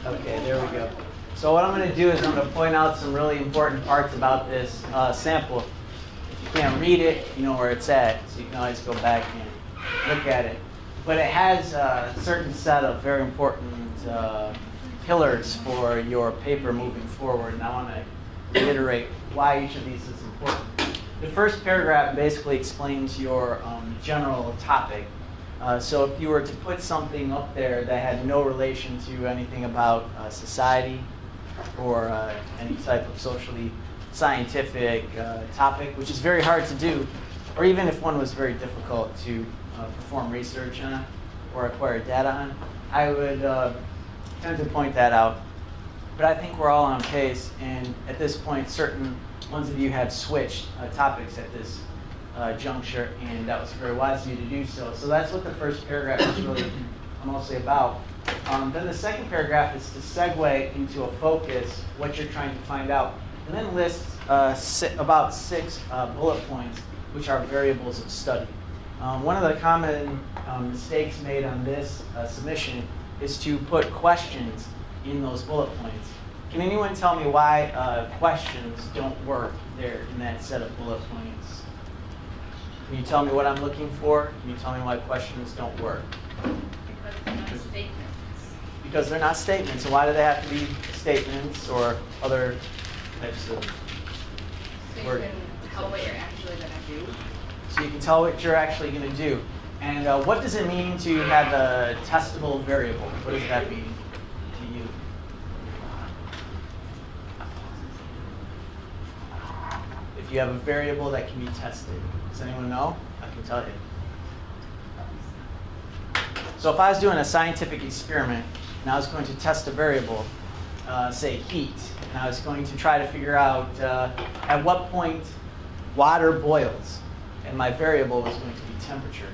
Okay, there we go. So what I'm going to do is I'm going to point out some really important parts about this sample. If you can't read it, you know where it's at, so you can always go back and look at it. But it has a certain set of very important pillars for your paper moving forward, and I want to reiterate why each of these is important. The first paragraph basically explains your general topic. So if you were to put something up there that had no relation to anything about society or any type of socially scientific topic, which is very hard to do, or even if one was very difficult to perform research on or acquire data on, I would tend to point that out. But I think we're all on pace, and at this point, certain ones of you have switched topics at this juncture, and that was very wise of you to do so. So that's what the first paragraph is really mostly about. Then the second paragraph is to segue into a focus, what you're trying to find out, and then list about 6 bullet points, which are variables of study. One of the common mistakes made on this submission is to put questions in those bullet points. Can anyone tell me why questions don't work there in that set of bullet points? Can you tell me what I'm looking for? Can you tell me why questions don't work? Because they're not statements. Because they're not statements. So why do they have to be statements or other types of So you word? can tell what you're actually going to do. So you can tell what you're actually going to do. And what does it mean to have a testable variable? What does that mean to you? If you have a variable that can be tested. Does anyone know? I can tell you. So if I was doing a scientific experiment and I was going to test a variable, say heat, and I was going to try to figure out at what point water boils, and my variable was going to be temperature.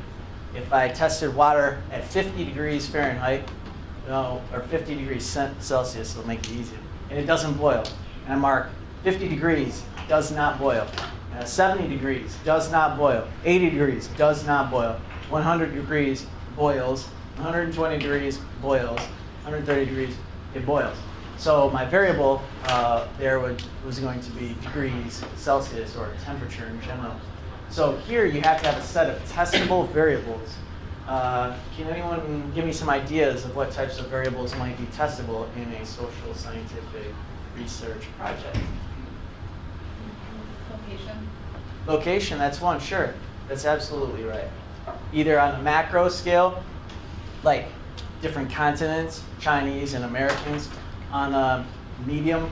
If I tested water at 50 degrees Fahrenheit, or 50 degrees Celsius, it'll make it easier, and it doesn't boil, and I mark 50 degrees, does not boil. 70 degrees, does not boil. 80 degrees, does not boil. 100 degrees, boils. 120 degrees, boils. 130 degrees, it boils. So my variable there was going to be degrees Celsius, or temperature in general. So here you have to have a set of testable variables. Can anyone give me some ideas of what types of variables might be testable in a social scientific research project? Location. Location, that's one, sure. That's absolutely right. Either on a macro scale, like different continents, Chinese and Americans. On a medium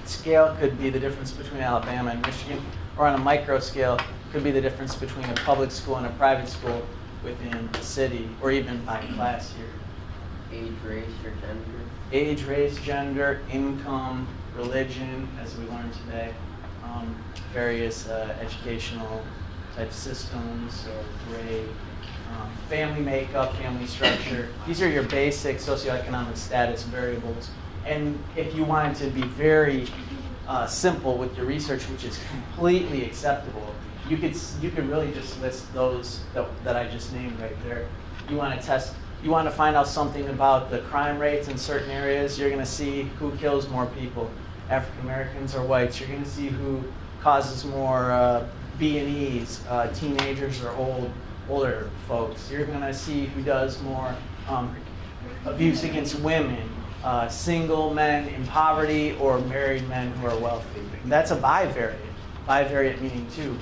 scale, could be the difference between Alabama and Michigan. Or on a micro scale, could be the difference between a public school and a private school within the city, or even by class here. Age, race, or gender? Age, race, gender, income, religion, as we learned today, various educational type systems or grade, family makeup, family structure. These are your basic socioeconomic status variables. And if you wanted to be very simple with your research, which is completely acceptable, you could really just list those that I just named right there. You want to find out something about the crime rates in certain areas. You're going to see who kills more people, African Americans or whites. You're going to see who causes more B&Es, teenagers or older folks. You're going to see who does more abuse against women, single men in poverty, or married men who are wealthy. And that's a bivariate. Bivariate meaning two,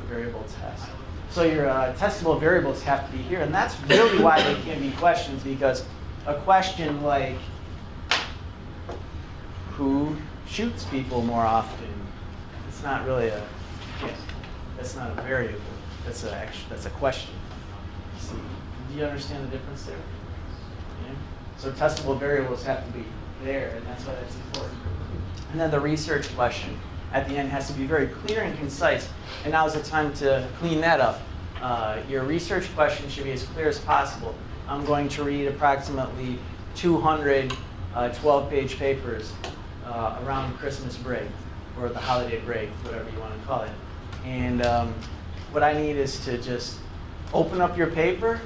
a variable test. So your testable variables have to be here, and that's really why they can be questions, because a question like, who shoots people more often? It's not really that's not a variable. That's a question. See, do you understand the difference there? Yeah? So testable variables have to be there, and that's why that's important. And then the research question at the end has to be very clear and concise. And now is the time to clean that up. Your research question should be as clear as possible. I'm going to read approximately 200 12-page papers around Christmas break, or the holiday break, whatever you want to call it. And what I need is to just open up your paper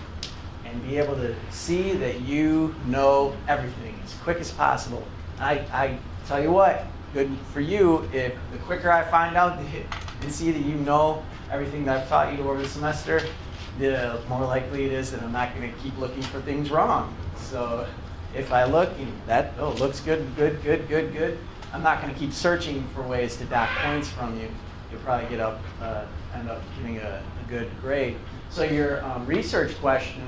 and and be able to see that you know everything as quick as possible. I tell you what, good for you if the quicker I find out and see that you know everything that I've taught you over the semester, the more likely it is that I'm not going to keep looking for things wrong. So if I look and that looks good, I'm not going to keep searching for ways to dock points from you. You'll probably end up getting a good grade. So your research question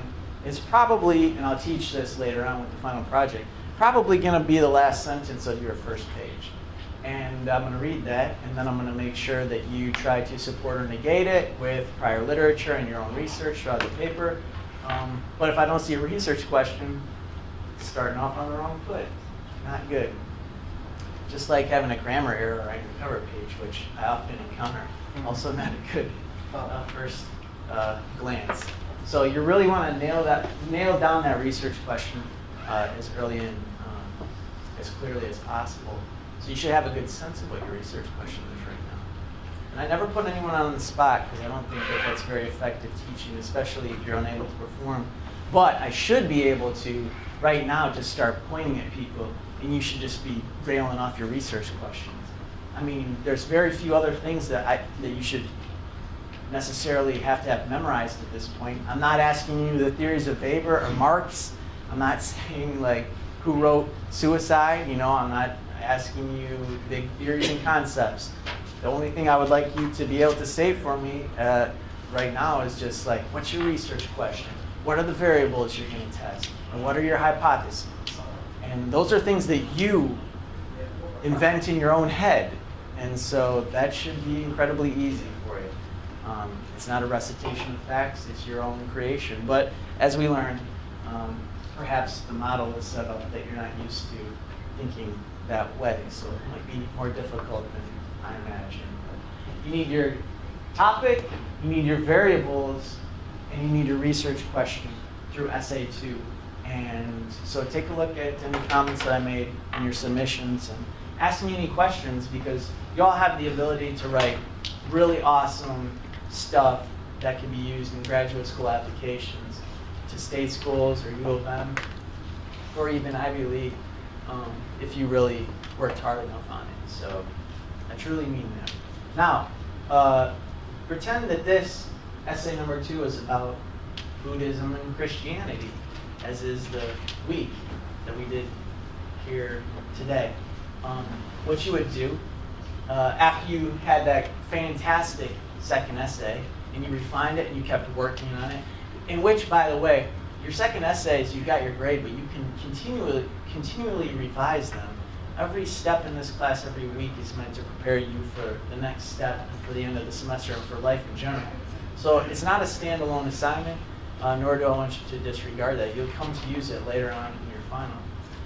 is probably, and I'll teach this later on with the final project, probably going to be the last sentence of your first page. And I'm going to read that, and then I'm going to make sure that you try to support or negate it with prior literature and your own research throughout the paper. But if I don't see a research question, starting off on the wrong foot, not good. Just like having a grammar error on your cover page, which I often encounter, also not a good first glance. So you really want to nail down that research question as early and as clearly as possible. So you should have a good sense of what your research question is right now. And I never put anyone on the spot because I don't think that that's very effective teaching, especially if you're unable to perform. But I should be able to, right now, just start pointing at people, and you should just be railing off your research questions. I mean, there's very few other things that you should necessarily have to have memorized at this point. I'm not asking you the theories of Weber or Marx. I'm not saying like who wrote suicide. I'm not asking you big theories and concepts. The only thing I would like you to be able to say for me right now is just like, what's your research question? What are the variables you're going to test? And what are your hypotheses? And those are things that you invent in your own head. And so that should be incredibly easy for you. It's not a recitation of facts, it's your own creation. But as we learned, perhaps the model is set up that you're not used to thinking that way. So it might be more difficult than I imagine. But you need your topic, you need your variables, and you need your research question through essay 2. And so take a look at any comments that I made in your submissions and ask me any questions, because you all have the ability to write really awesome stuff that can be used in graduate school applications to state schools or U of M or even Ivy League if you really worked hard enough on it. So I truly mean that. Now, pretend that this essay number 2 is about Buddhism and Christianity, as is the week that we did here today. What you would do, after you had that fantastic second essay, and you refined it and you kept working on it, in which, by the way, your second essays, you got your grade, but you can continually revise them. Every step in this class every week is meant to prepare you for the next step and for the end of the semester and for life in general. So it's not a standalone assignment, nor do I want you to disregard that. You'll come to use it later on in your final.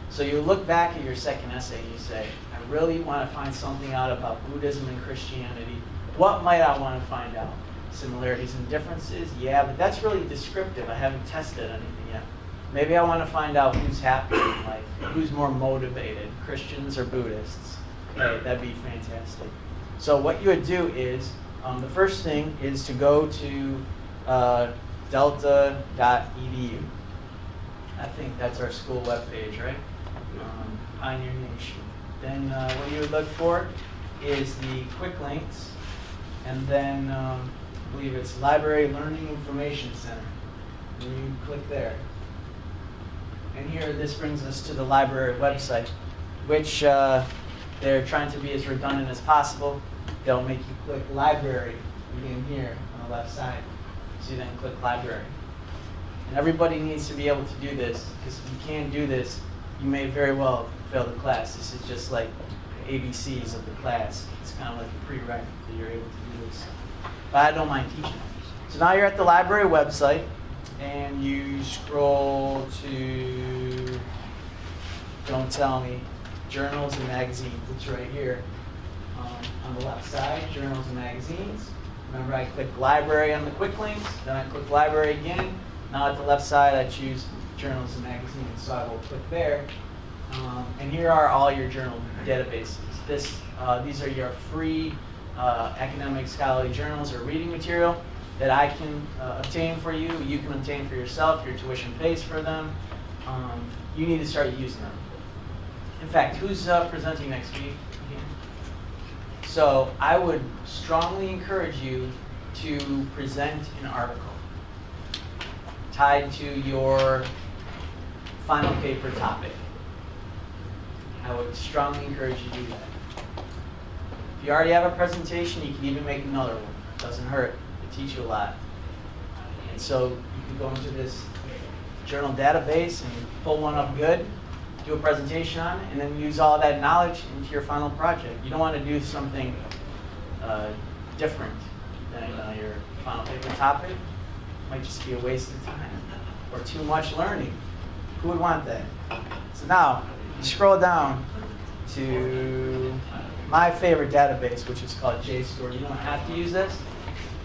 So you look back at your second essay and you say, I really want to find something out about Buddhism and Christianity. What might I want to find out? Similarities and differences? Yeah, but that's really descriptive. I haven't tested anything yet. Maybe I want to find out who's happy in life, who's more motivated, Christians or Buddhists. Okay, that'd be fantastic. So what you would do is, the first thing is to go to delta.edu. I think that's our school webpage, right? Pioneer Nation. Then what you would look for is the quick links, and then I believe it's Library Learning Information Center. And you click there. And here, this brings us to the library website, which they're trying to be as redundant as possible. They'll make you click library again here on the left side. So you then click library. And everybody needs to be able to do this, because if you can't do this, you may very well fail the class. This is just like the ABCs of the class. It's kind of like a prereq that you're able to do this. But I don't mind teaching. So now you're at the library website, and you scroll to, don't tell me, journals and magazines. It's right here on the left side, journals and magazines. Remember, I clicked library on the quick links, then I click library again. Now at the left side, I choose journals and magazines. So I will click there. And here are all your journal databases. These are your free academic scholarly journals or reading material that I can obtain for you, you can obtain for yourself, your tuition pays for them, you need to start using them. In fact, who's presenting next week? So I would strongly encourage you to present an article tied to your final paper topic. I would strongly encourage you to do that. If you already have a presentation, you can even make another one. It doesn't hurt. It teaches you a lot. And so you can go into this journal database and pull one up good, do a presentation on it, and then use all that knowledge into your final project. You don't want to do something different than your final paper topic. It might just be a waste of time or too much learning. Who would want that? So now, you scroll down to my favorite database, which is called JSTOR. You don't have to use this,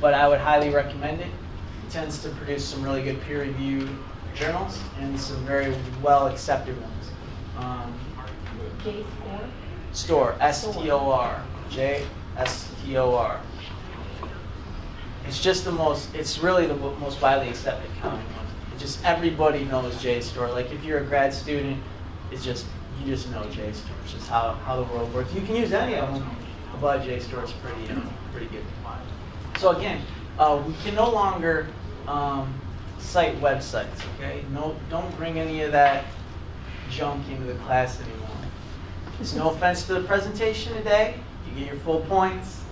but I would highly recommend it. It tends to produce some really good peer-reviewed journals and some very well-accepted ones. JSTOR? Store, S-T-O-R, J-S-T-O-R. It's just it's really the most widely accepted common one. Just everybody knows JSTOR. Like if you're a grad student, you just know JSTOR. It's just how the world works. You can use any of them, but JSTOR is pretty good. So again, we can no longer cite websites. Okay, don't bring any of that junk into the class anymore. There's no offense to the presentation today. You get your full points,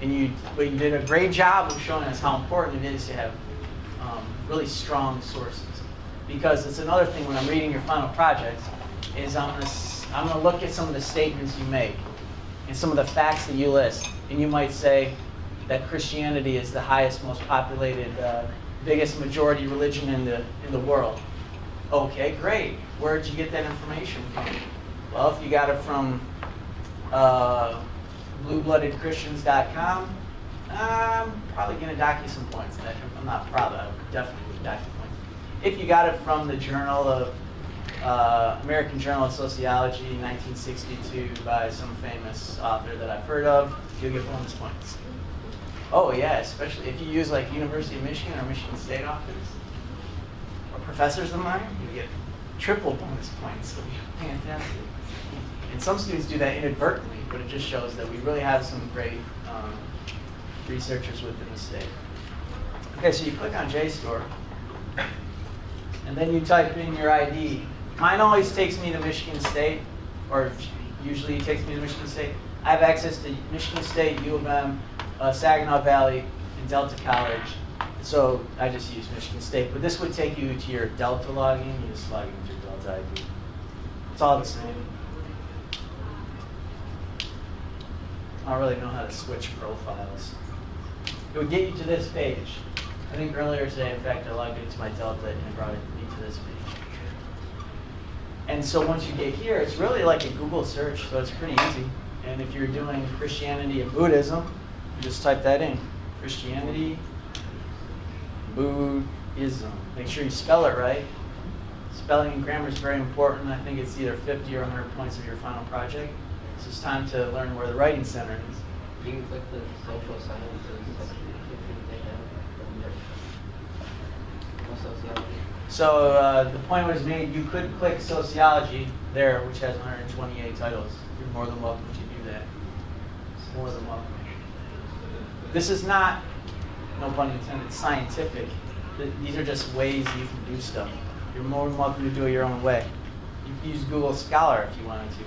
and you did a great job of showing us how important it is to have really strong sources. Because it's another thing when I'm reading your final projects is I'm gonna look at some of the statements you make and some of the facts that you list, and you might say that Christianity is the highest, most populated, biggest majority religion in the world. Okay, great. Where did you get that information from? Well, if you got it from bluebloodedchristians.com, I'm probably going to dock you some points. I'm not proud of it. I would definitely dock you points. If you got it from the Journal of American Journal of Sociology, 1962, by some famous author that I've heard of, you'll get bonus points. Oh yeah, especially if you use like University of Michigan or Michigan State authors or professors of mine, you get triple bonus points. It'll be fantastic. And some students do that inadvertently, but it just shows that we really have some great researchers within the state. Okay, so you click on JSTOR, and then you type in your ID. Mine always takes me to Michigan State, or usually it takes me to Michigan State. I have access to Michigan State, U of M, Saginaw Valley, and Delta College. So I just use Michigan State. But this would take you to your Delta login. You just log into your Delta ID. It's all the same. I don't really know how to switch profiles. It would get you to this page. I think earlier today, in fact, I logged into my Delta and it brought me to this page. And so once you get here, it's really like a Google search, so it's pretty easy. And if you're doing Christianity and Buddhism, you just type that in. Christianity, Buddhism. Make sure you spell it right. Spelling and grammar is very important. I think it's either 50 or 100 points of your final project. So it's time to learn where the writing center is. You can click the social sciences section if you take that. Sociology. So the point was made, you could click Sociology there, which has 128 titles. You're more than welcome to do that. More than welcome. This is not, no pun intended, scientific. These are just ways you can do stuff. You're more than welcome to do it your own way. You can use Google Scholar if you wanted to.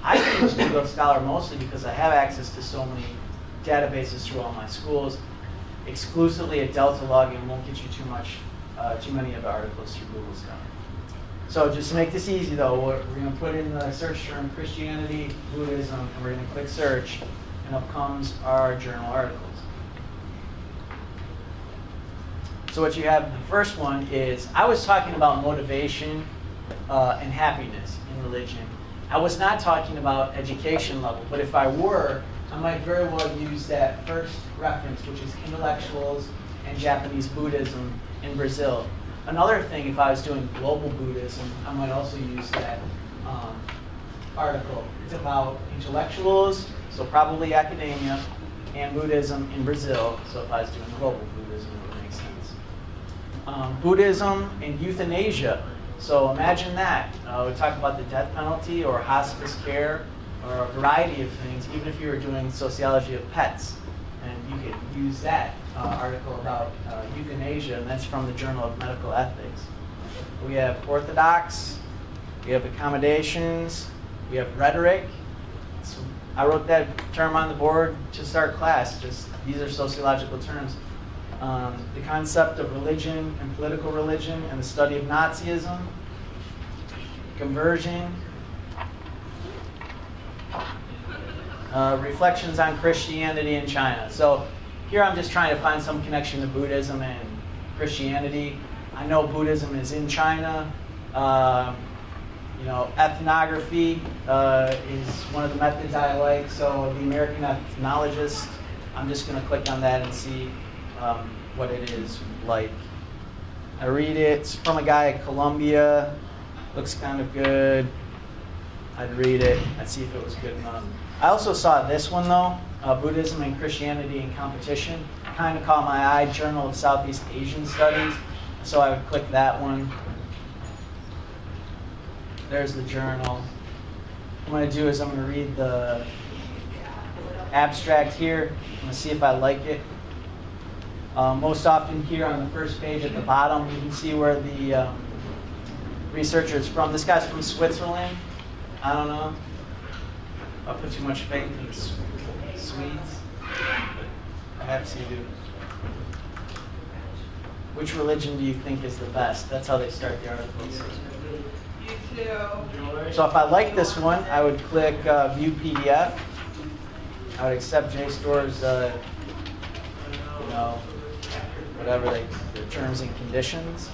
I can use Google Scholar mostly because I have access to so many databases through all my schools. Exclusively a Delta login won't get you too many of the articles through Google Scholar. So just to make this easy though, we're going to put in the search term Christianity, Buddhism, and we're going to click search, and up comes our journal articles. So what you have, the first one is, I was talking about motivation and happiness in religion. I was not talking about education level, but if I were, I might very well use that first reference, which is intellectuals and Japanese Buddhism in Brazil. Another thing, if I was doing global Buddhism, I might also use that article. It's about intellectuals, so probably academia, and Buddhism in Brazil. So if I was doing global Buddhism, it would make sense. Buddhism and euthanasia. So imagine that. We talk about the death penalty or hospice care or a variety of things, even if you were doing sociology of pets. And you could use that article about euthanasia, and that's from the Journal of Medical Ethics. We have orthodox, we have accommodations, we have rhetoric. So I wrote that term on the board to start class. Just these are sociological terms. The concept of religion and political religion and the study of Nazism, conversion, reflections on Christianity in China. So here I'm just trying to find some connection to Buddhism and Christianity. I know Buddhism is in China. Ethnography is one of the methods I like. So the American ethnologist, I'm just going to click on that and see what it is like. I read it. It's from a guy at Columbia. Looks kind of good. I'd read it. I'd see if it was good enough. I also saw this one though, Buddhism and Christianity in Competition. Kind of caught my eye, Journal of Southeast Asian Studies. So I would click that one. There's the journal. What I'm going to do is I'm going to read the abstract here. I'm going to see if I like it. Most often here on the first page at the bottom, you can see where the researcher is from. This guy's from Switzerland. I don't know. I'll put too much faith in the Swedes. Perhaps you do. Which religion do you think is the best? That's how they start the articles. So if I like this one, I would click View PDF. I would accept JSTOR's, whatever their terms and conditions.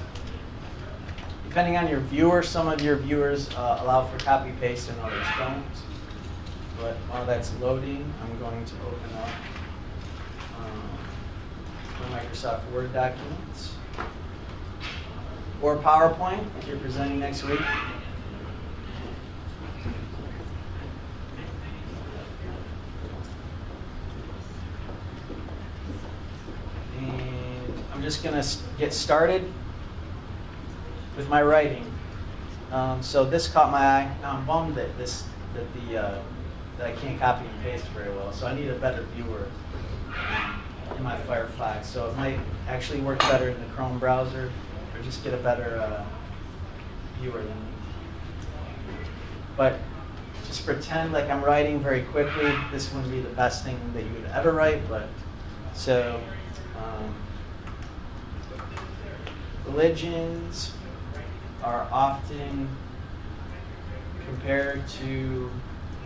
Depending on your viewer, some of your viewers allow for copy paste and others don't. But while that's loading, I'm going to open up my Microsoft Word documents or PowerPoint if you're presenting next week. And I'm just going to get started with my writing. So this caught my eye. Now I'm bummed that that I can't copy and paste very well. So I need a better viewer in my Firefox. So it might actually work better in the Chrome browser, or just get a better viewer than me. But just pretend like I'm writing very quickly. This wouldn't be the best thing that you would ever write, but so religions are often compared to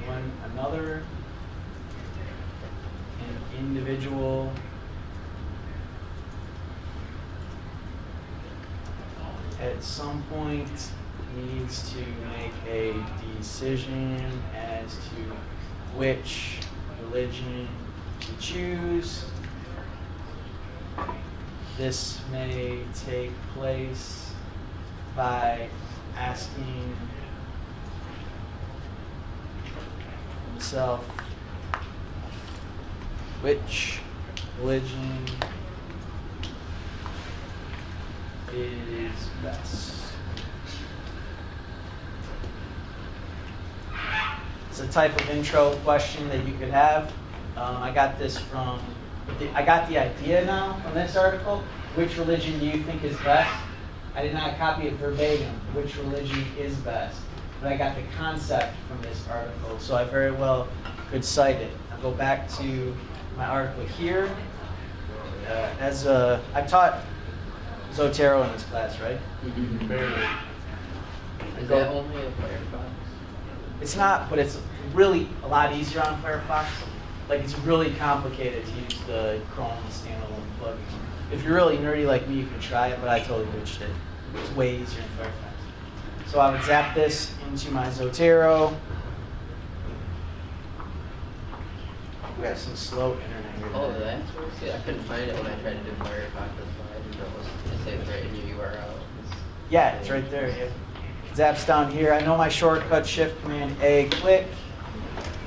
one another, an individual at some point needs to make a decision as to which religion to choose. This may take place by asking himself which religion is best. It's a type of intro question that you could have. I got the idea now from this article. Which religion do you think is best? I did not copy it verbatim, which religion is best. But I got the concept from this article, so I very well could cite it. I'll go back to my article here. I taught Zotero in this class, right? Is that only a Firefox? It's not, but it's really a lot easier on Firefox. Like, it's really complicated to use the Chrome standalone plugin. If you're really nerdy like me, you can try it, but I totally ditched it. It's way easier in Firefox. So I would zap this into my Zotero. We have some slow internet here. Oh, that's what it's. I couldn't find it when I tried to do Firefox. That's why I didn't know it said right in your URL. Yeah, it's right there. Yeah. Zaps down here. I know my shortcut, Shift Command A, click.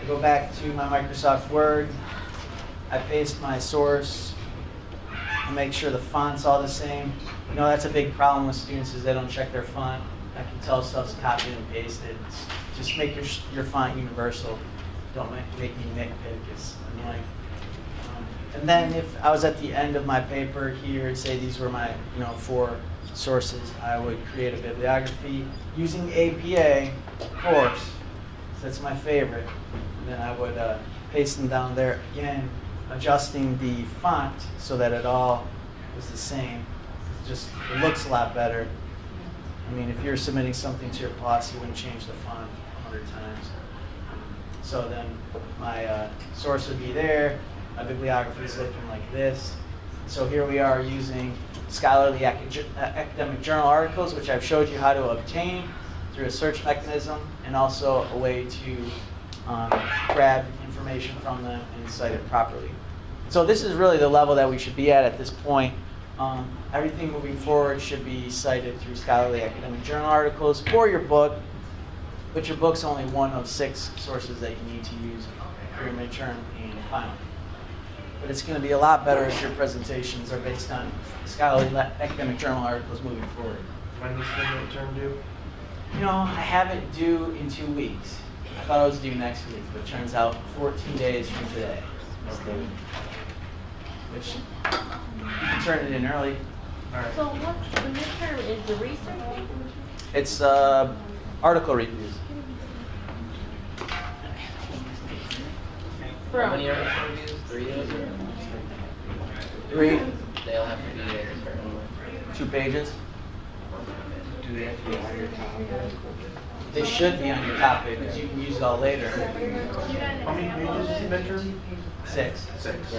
I go back to my Microsoft Word. I paste my source. I make sure the font's all the same. You know, that's a big problem with students is they don't check their font. I can tell stuff's copied and pasted. Just make your font universal. Don't make me nitpick. It's annoying. And then if I was at the end of my paper here, say these were my 4 sources, I would create a bibliography using APA, of course. That's my favorite. And then I would paste them down there again, adjusting the font so that it all was the same. It looks a lot better. I mean, if you're submitting something to your boss, you wouldn't change the font 100 times. So then my source would be there. My bibliography is looking like this. So here we are using scholarly academic journal articles, which I've showed you how to obtain through a search mechanism, and also a way to grab information from them and cite it properly. So this is really the level that we should be at this point. Everything moving forward should be cited through scholarly academic journal articles or your book, but your book's only one of 6 sources that you need to use for your midterm and final. But it's going to be a lot better if your presentations are based on scholarly academic journal articles moving forward. When does the midterm due? I have it due in 2 weeks. I thought it was due next week, but it turns out 14 days from today. Okay. Which you can turn it in early. All right. So what's the midterm is the research? It's article reviews. How many article reviews? 3 of them? 3, They'll have to be at a certain one. 2 pages. Do they have to be on your topic? They should be on your topic because you can use it all later. How many pages is the midterm? 6. 6.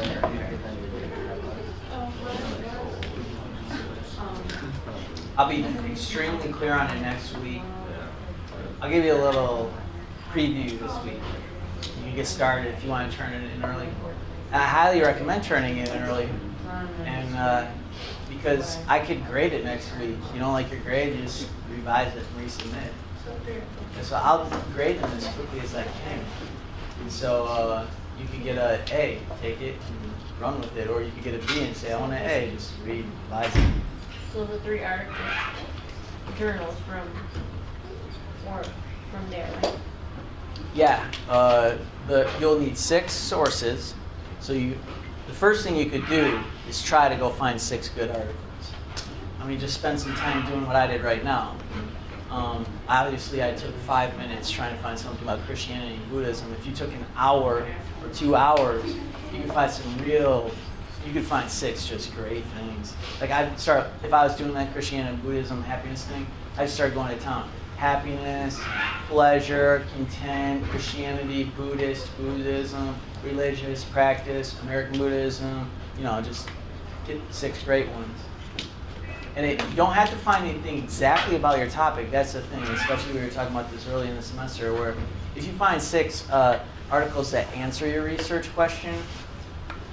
I'll be extremely clear on it next week. I'll give you a little preview this week. You can get started if you want to turn it in early. I highly recommend turning it in early, and because I could grade it next week. You don't like your grade, you just revise it and resubmit. And so I'll grade them as quickly as I can. And so you could get an A, take it and run with it, or you could get a B and say, I want an A, just revise it. So the 3 articles, journals from there, right? Yeah, you'll need 6 sources. So the first thing you could do is try to go find 6 good articles. I mean, just spend some time doing what I did right now. Obviously, I took 5 minutes trying to find something about Christianity and Buddhism. If you took an hour or 2 hours, you could find you could find 6 just great things. Like if I was doing that Christianity and Buddhism happiness thing, I'd start going to town. Happiness, pleasure, content, Christianity, Buddhism, religious practice, American Buddhism, just get 6 great ones. And you don't have to find anything exactly about your topic. That's the thing, especially we were talking about this early in the semester, where if you find 6 articles that answer your research question,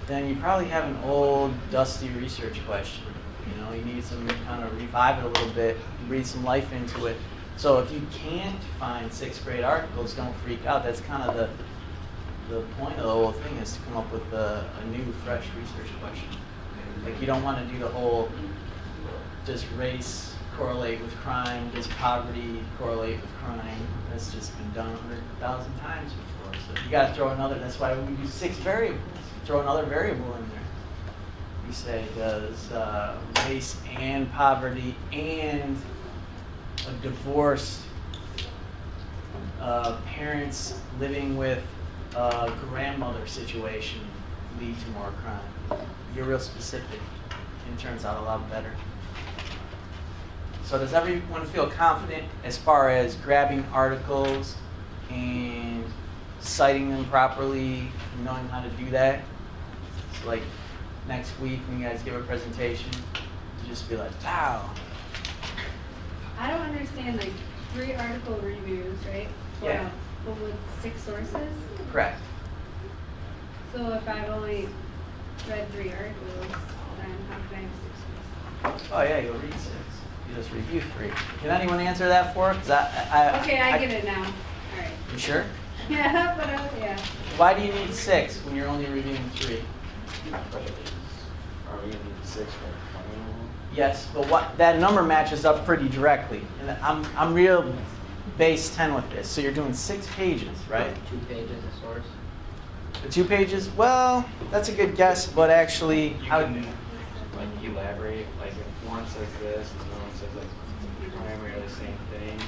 then you probably have an old, dusty research question. You need some kind of revive it a little bit, breathe some life into it. So if you can't find 6 great articles, don't freak out. That's kind of the point of the whole thing, is to come up with a new, fresh research question. Like, you don't want to do the whole, does race correlate with crime? Does poverty correlate with crime? That's just been done 100,000 times before. So you got to throw another. That's why we use 6 variables. Throw another variable in there. You say, does race and poverty and a divorced parents living with a grandmother situation lead to more crime? You're real specific, and it turns out a lot better. So does everyone feel confident as far as grabbing articles and citing them properly, knowing how to do that? So like next week when you guys give a presentation, you just be like, wow. I don't understand, 3 article reviews, right? Yeah. But with 6 sources? Correct. So if I've only read 3 articles, then how can I have 6 sources? Oh yeah, you'll read 6. You just review 3. Can anyone answer that for? Cause Okay, I get it now. All right. You sure? Yeah, but yeah. Why do you need 6 when you're only reviewing 3? Are we gonna need 6 for the final? Yes, but what that number matches up pretty directly. And I'm real base 10 with this. So you're doing 6 pages, right? 2 pages of source. The 2 pages, well, that's a good guess, but actually, You I would, can like elaborate, like if one says this and one says like primarily the same thing,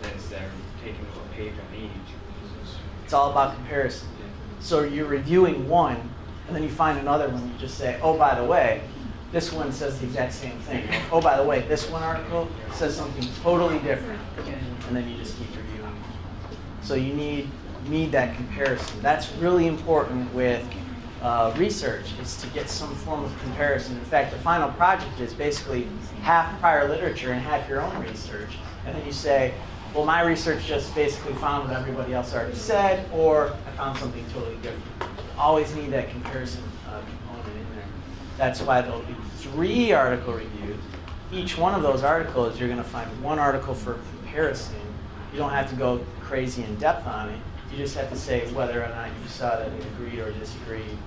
then instead of taking a page on each. it's all about comparison. So you're reviewing one, and then you find another one, you just say, oh, by the way, this one says the exact same thing. Oh, by the way, this one article says something totally different. And then you just keep reviewing. So you need that comparison. That's really important with research, is to get some form of comparison. In fact, the final project is basically half prior literature and half your own research. And then you say, well, my research just basically found what everybody else already said, or I found something totally different. Always need that comparison component in there. That's why there'll be 3 article reviews. Each one of those articles, you're going to find one article for comparison. You don't have to go crazy in depth on it. You just have to say whether or not you saw that it agreed or disagreed,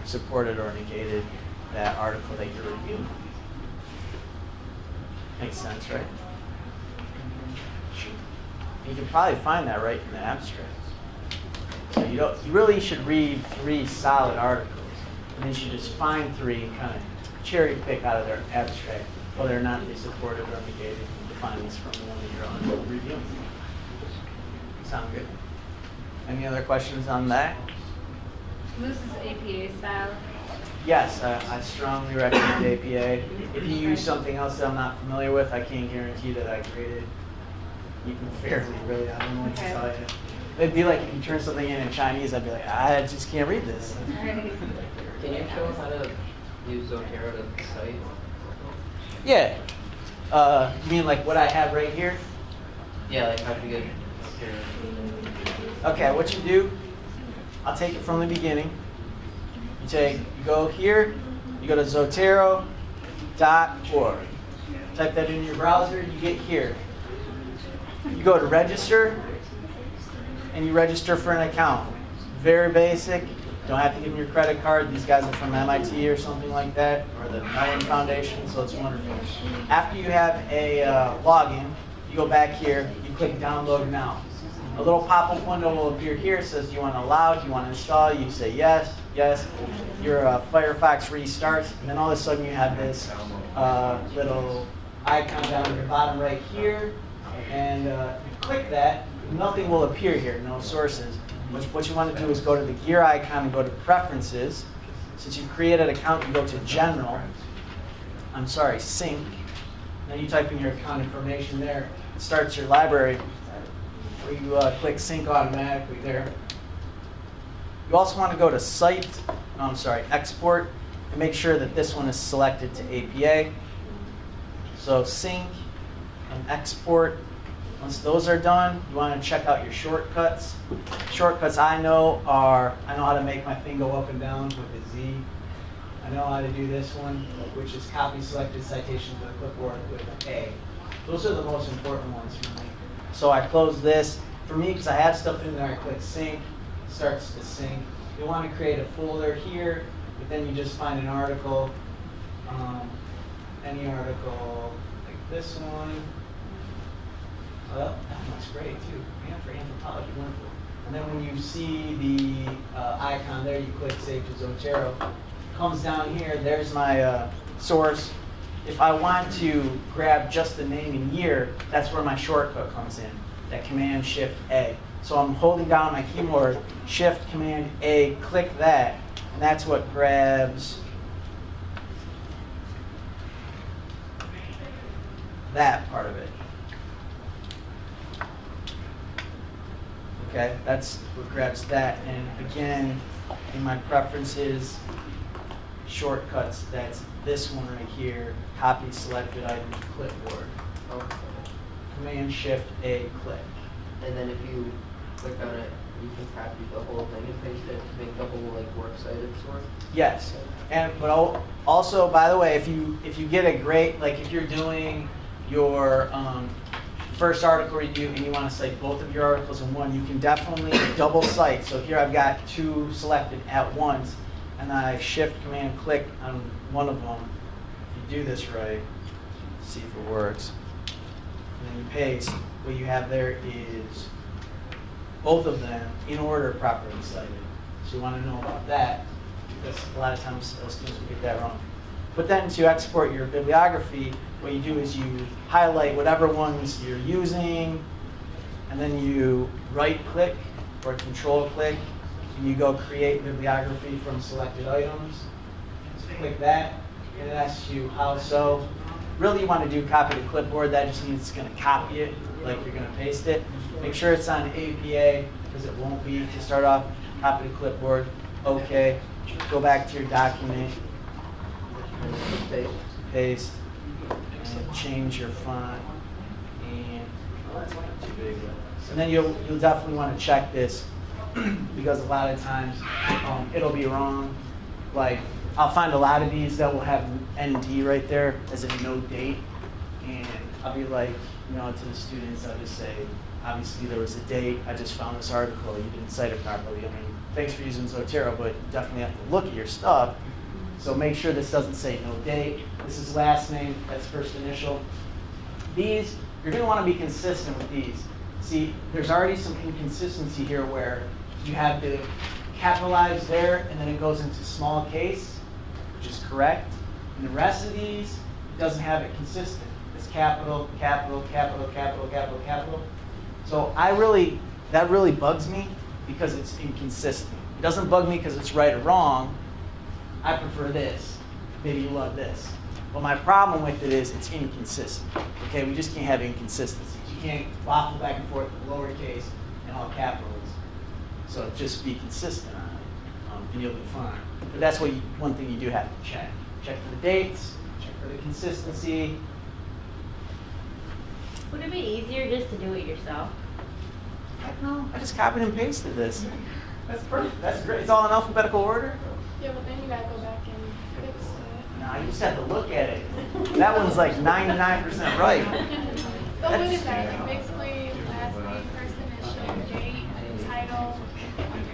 supported or negated that article that you're reviewing. Makes sense, right? You can probably find that right in the abstract. So you really should read 3 solid articles, and then you should just find 3 and kind of cherry pick out of their abstract whether or not they supported or negated the findings from the one that you're on reviewing. Sound good? Any other questions on that? This is APA style. Yes, I strongly recommend APA. If you use something else that I'm not familiar with, I can't guarantee that I graded even fairly, really. I don't know what to Okay. tell you. It'd be like if you turn something in Chinese, I'd be like, I just can't read this. Right. Can you show us how to use Zotero to cite? Yeah. You mean like what I have right here? Yeah, like how to get Okay, what you do, I'll take it from the beginning. You go here, you go to Zotero.org. Type that in your browser, you get here. You go to register, and you register for an account. Very basic. Don't have to give them your credit card. These guys are from MIT or something like that, or the Mellon Foundation, so it's wonderful. After you have a login, you go back here, you click download now. A little pop-up window will appear here. It says, do you want to allow, do you want to install? You say yes, yes. Your Firefox restarts, and then all of a sudden you have this little icon down at the bottom right here, and you click that, nothing will appear here, no sources. What you want to do is go to the gear icon and go to Preferences. Since you created an account, you go to Sync. Then you type in your account information there. It starts your library. You click Sync automatically there. You also want to go to Export, and make sure that this one is selected to APA. So Sync and Export. Once those are done, you want to check out your shortcuts. Shortcuts I know how to make my thing go up and down with a Z. I know how to do this one, which is copy selected citation to the clipboard with an A. Those are the most important ones for me. So I close this. For me, because I have stuff in there, I click Sync, it starts to sync. You want to create a folder here, but then you just find an article, any article like this one. Well, that one's great too. Man, for anthropology, wonderful. And then when you see the icon there, you click Save to Zotero. Comes down here, there's my source. If I want to grab just the name and year, that's where my shortcut comes in, that Command-Shift-A. So I'm holding down my keyboard, Shift-Command-A, click that, and that's what grabs that part of it. Okay, that's what grabs that. And again, in my preferences, shortcuts, that's this one right here, copy selected item clipboard. Okay. Command-Shift-A, click. And then if you click on it, you can copy the whole thing and paste it to make the whole like works cited source. Yes, but also, by the way, if you get a great, like if you're doing your first article review and you want to cite both of your articles in one, you can definitely double cite. So here I've got 2 selected at once. and I shift command click on one of them. If you do this right, see if it works. And then you paste, what you have there is both of them in order properly cited. So you want to know about that, because a lot of times students will get that wrong. But then to export your bibliography, what you do is you highlight whatever ones you're using, and then you right-click or control-click, and you go create bibliography from selected items. Just click that, and it asks you how so. Really, you want to do copy to clipboard. That just means it's going to copy it like you're going to paste it. Make sure it's on APA, because it won't be to start off. Copy to clipboard. OK. Go back to your document. Paste. And change your font. And oh, that's not too big. And then you'll definitely want to check this, because a lot of times it'll be wrong. Like, I'll find a lot of these that will have ND right there as in no date. And I'll be like, to the students, I'll just say, obviously there was a date. I just found this article. You didn't cite it properly. I mean, thanks for using Zotero, but you definitely have to look at your stuff. So make sure this doesn't say no date. This is last name. That's first initial. These, you're going to want to be consistent with these. See, there's already some inconsistency here where you have the capitalized there, and then it goes into small case, which is correct. And the rest of these, it doesn't have it consistent. It's capital, capital, capital, capital, capital, capital. So that really bugs me because it's inconsistent. It doesn't bug me because it's right or wrong. I prefer this. Maybe you love this. But my problem with it is it's inconsistent. Okay, we just can't have inconsistencies. You can't waffle back and forth with lowercase and all capitals. So just be consistent on it, and you'll be fine. But that's one thing you do have to check. Check for the dates, check for the consistency. Would it be easier just to do it yourself? Heck no, I just copied and pasted this. That's perfect. That's great. It's all in alphabetical order. Yeah, but then you gotta go back and fix it. No, you just have to look at it. That one's like 99% right. So what is that? Like basically last name, first initial, date, title,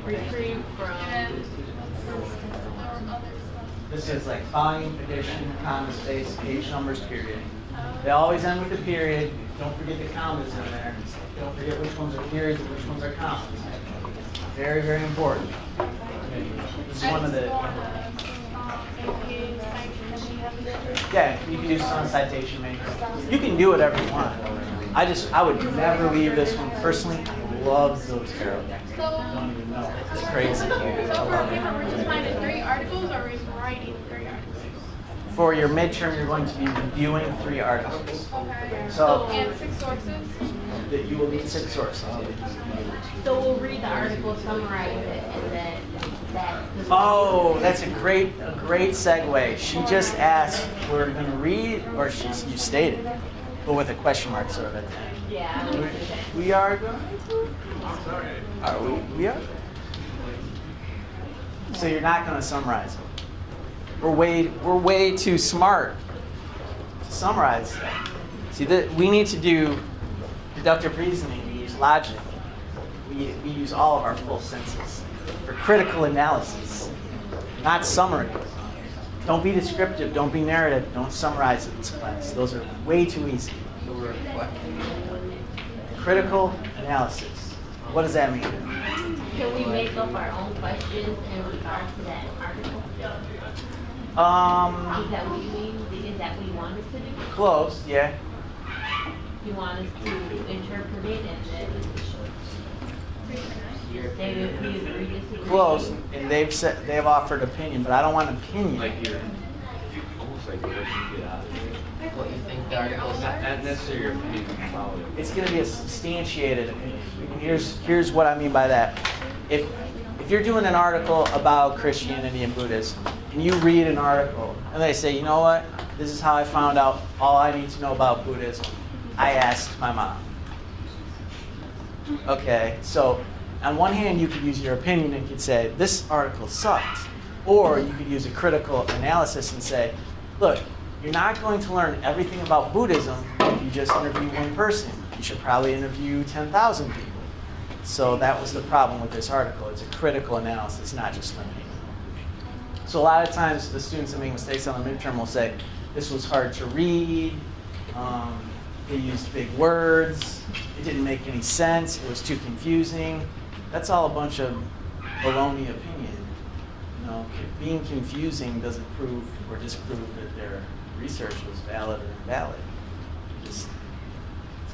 Retrieve from. and then what's other stuff? This is like volume, edition, comma, space, page numbers, period. They always end with a period. Don't forget the commas in there. Don't forget which ones are periods and which ones are commas. Very, very important. This is one of the. Yeah, you can do some citation maker. You can do whatever you want. I would never leave this one personally. I love Zotero. I don't even know. It's crazy. So for paper, we're just finding 3 articles, or we're writing 3 articles? For your midterm, you're going to be reviewing 3 articles. Okay. So And 6 sources? that you will need 6 sources. So we'll read the article, summarize it, and then that's. Oh, that's a great segue. She just asked, we're going to read, or you stated, but with a question mark sort of at the end. Yeah. We are going to? Are we? We are? So you're not going to summarize it. We're way too smart to summarize that. See, we need to do deductive reasoning. We use logic. We use all of our full senses for critical analysis, not summary. Don't be descriptive. Don't be narrative. Don't summarize it in this class. Those are way too easy. Critical analysis. What does that mean? Can we make up our own questions in regard to that article? Is that what you mean? Is that what you want us to do? Close, yeah. You want us to interpret it and then say if we agree, disagree? Close, and they've offered opinion, but I don't want opinion. Like you're almost like what you get out of it. What you think the article's Not necessarily your opinion about it. It's going to be a substantiated opinion. And here's what I mean by that. If you're doing an article about Christianity and Buddhism, and you read an article, and they say, you know what, this is how I found out all I need to know about Buddhism. I asked my mom. Okay, so on one hand, you could use your opinion and could say, this article sucks. Or you could use a critical analysis and say, look, you're not going to learn everything about Buddhism if you just interview one person. You should probably interview 10,000 people. So that was the problem with this article. It's a critical analysis, not just limiting. So a lot of times the students that make mistakes on the midterm will say, this was hard to read, they used big words, it didn't make any sense, it was too confusing. That's all a bunch of baloney opinion. You know, being confusing doesn't prove or disprove that their research was valid or invalid. It's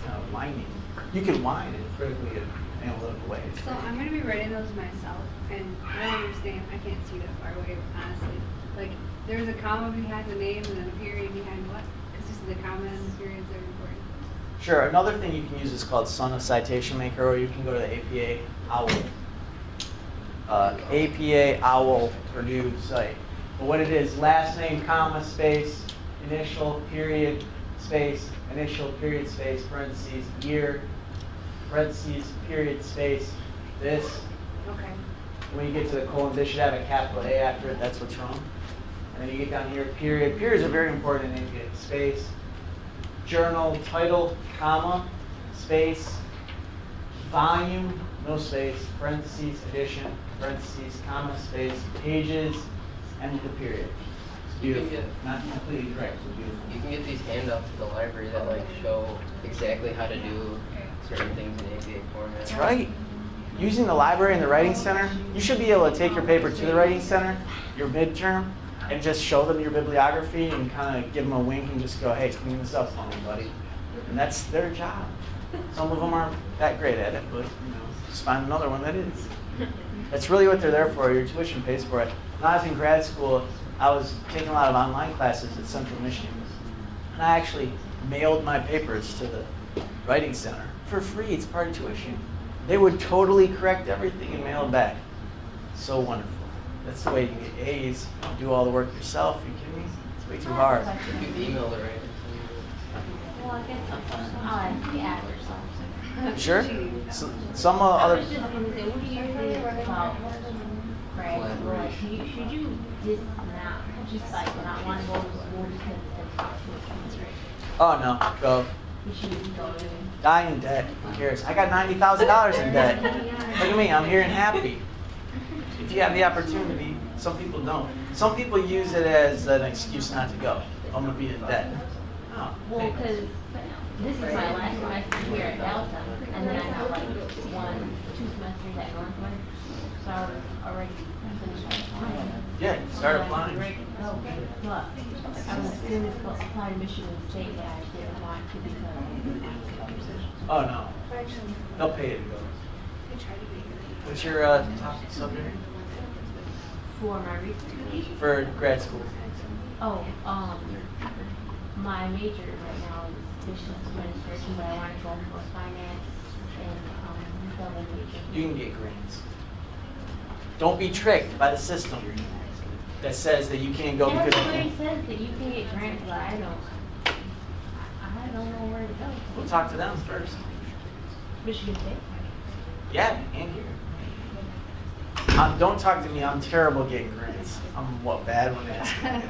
kind of whining. You can whine in critically analytical ways. So I'm gonna be writing those myself, and I don't understand. I can't see that far away, honestly. Like, there's a comma behind the name and then a period behind what? Because just the comma and the periods are important. Sure. Another thing you can use is called Son of Citation Maker, or you can go to the APA OWL. APA OWL Purdue site. But what it is, last name, comma, space, initial, period, space, initial, period, space, parentheses, year, parentheses, period, space, this. Okay. When you get to the colon, this should have a capital A after it. That's what's wrong. And then you get down here, period. Periods are very important in APA. Space, journal, title, comma, space, volume, no space, parentheses, edition, parentheses, comma, space, pages, and the period. It's You can beautiful. get- Not completely correct, but beautiful. You can get these handouts at the library that like show exactly how to do certain things in APA format. That's right. Using the library and the writing center, you should be able to take your paper to the writing center, your midterm, and just show them your bibliography and kind of give them a wink and just go, hey, clean this up for me, buddy. And that's their job. Some of them aren't that great at it, but you know, just find another one that is. That's really what they're there for. Your tuition pays for it. When I was in grad school, I was taking a lot of online classes at Central Michigan. And I actually mailed my papers to the writing center for free. It's part of tuition. They would totally correct everything and mail it back. So wonderful. That's the way you get A's. Don't do all the work yourself. Are you kidding me? It's way too hard. You can email the writer. Well, I guess I'll ask the average. Sure. So, some I other. was just gonna say, what do you think about grad school? Like, should you just not want to go to school because it's tuition? Oh no, go. You should go to. Die in debt. Who cares? I got $90,000 in debt. Look at me. I'm here and happy. If you have the opportunity, some people don't. Some people use it as an excuse not to go. I'm gonna be in debt. Oh, Well, because this is my last semester here at Delta, and then I have like 2 semesters at Northwest, so I was already finished applying. yeah, start applying. But I was going to apply to Michigan State, but I didn't want to because Oh no, they'll pay you to go. What's your top subject for my research. for grad school? Oh, my major right now is business administration, but I want to go for finance and double major. You can get grants. Don't be tricked by the system that says that you can't go because you Everybody can't. says that you can get grants, but I don't know where to go. We'll talk to them first. Michigan State. Yeah, and here. Don't talk to me. I'm terrible getting grants. I'm bad when asking.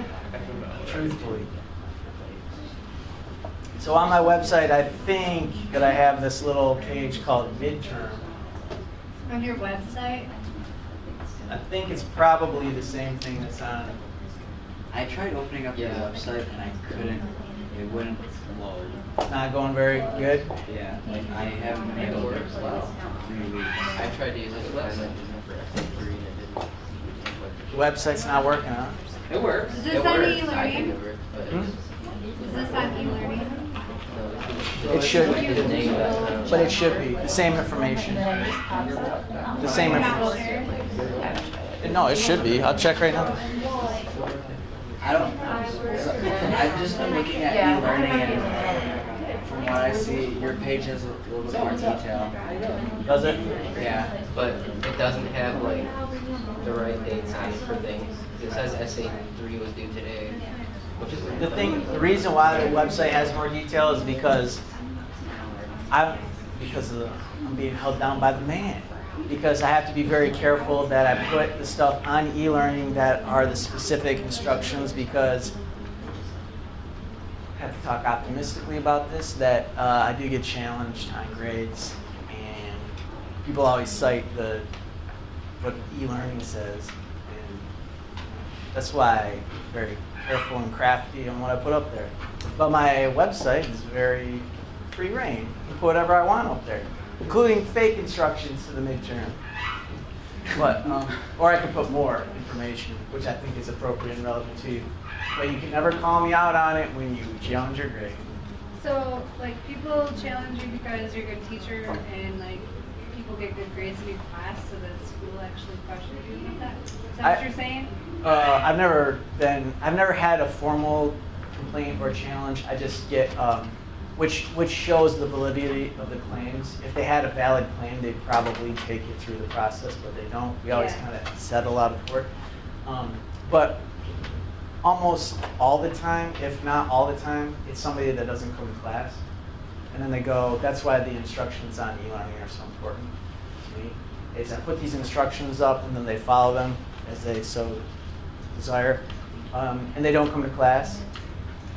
Truthfully. So on my website, I think that I have this little page called midterm. On your website? I think it's probably the same thing that's on. I tried opening up your Yeah. website and I couldn't, it wouldn't load. It's not going very good. Yeah, like I haven't been able to work for 3 weeks. I tried to use this website for free and it didn't. The website's not working, huh? It works. Is this It on works. I think e-learning? it works, but Hmm? Is this on e-learning? It should, The name of but it should be the same information. The same information. No, it should be. I'll check right now. I don't, I've just been looking at e-learning and from what I see, your page has a little bit more detail. Does it? Yeah. but it doesn't have like the right dates on it for things. It says SA3 was due today, which is The reason why the website has more detail is because I'm being held down by the man. Because I have to be very careful that I put the stuff on e-learning that are the specific instructions, because I have to talk optimistically about this, that I do get challenged on grades, and people always cite what e-learning says. And That's why I'm very careful and crafty on what I put up there. But my website is very free reign. I can put whatever I want up there, including fake instructions to the midterm. But, or I could put more information, which I think is appropriate and relevant to you. But you can never call me out on it when you challenge your grade. So, like, people challenge you because you're a good teacher and, like, people get good grades in your class, so the school actually questions you about that? Is that what you're saying? I've never had a formal complaint or challenge. I just get, which shows the validity of the claims. If they had a valid claim, they'd probably take it through the process, but they don't. We always Yeah. kind of settle out of court. But almost all the time, if not all the time, it's somebody that doesn't come to class. And then they go, that's why the instructions on e-learning are so important to me. Is I put these instructions up and then they follow them as they so desire. And they don't come to class.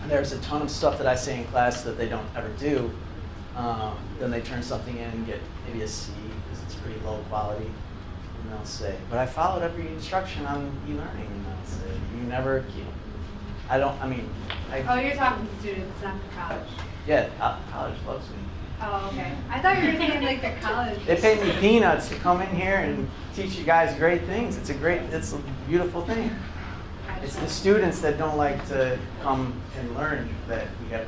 And there's a ton of stuff that I say in class that they don't ever do. Then they turn something in and get maybe a C because it's pretty low quality. And they'll say, but I followed every instruction on e-learning. And I'll say, you never, Oh, you're talking to students, not the college. Yeah, college loves me. Oh, okay. I thought you were saying, like, the college. They pay me peanuts to come in here and teach you guys great things. It's a beautiful thing. It's the students that don't like to come and learn that we have.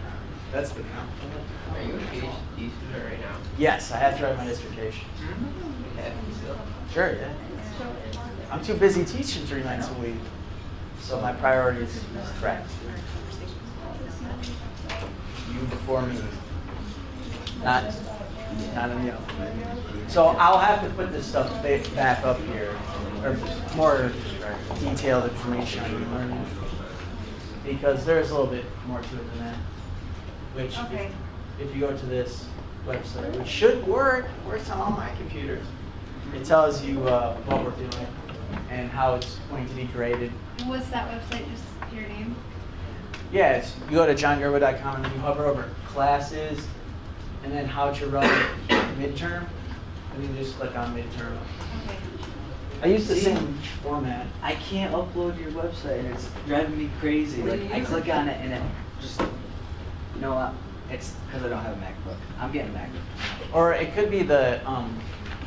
That's the compliment. Are you a PhD student right now? Yes, I have to write my dissertation. Yeah, you still? Sure, yeah. I'm too busy teaching 3 nights a week, so my priority is track. You before me, not in the alphabet. So I'll have to put this stuff back up here, or more detailed information on e-learning, because there's a little bit more to it than that. Which, Okay. if you go to this website, which should work, works on all my computers, it tells you what we're doing and how it's going to be graded. And what's that website, just your name? Yeah, you go to johngerwood.com and then you hover over classes and then how to run midterm, and you just click on midterm. Okay. I use the same format. I can't upload your website and it's driving me crazy. Like I click on it and it just, you know what? It's because I don't have a MacBook. I'm getting a MacBook. Or it could be the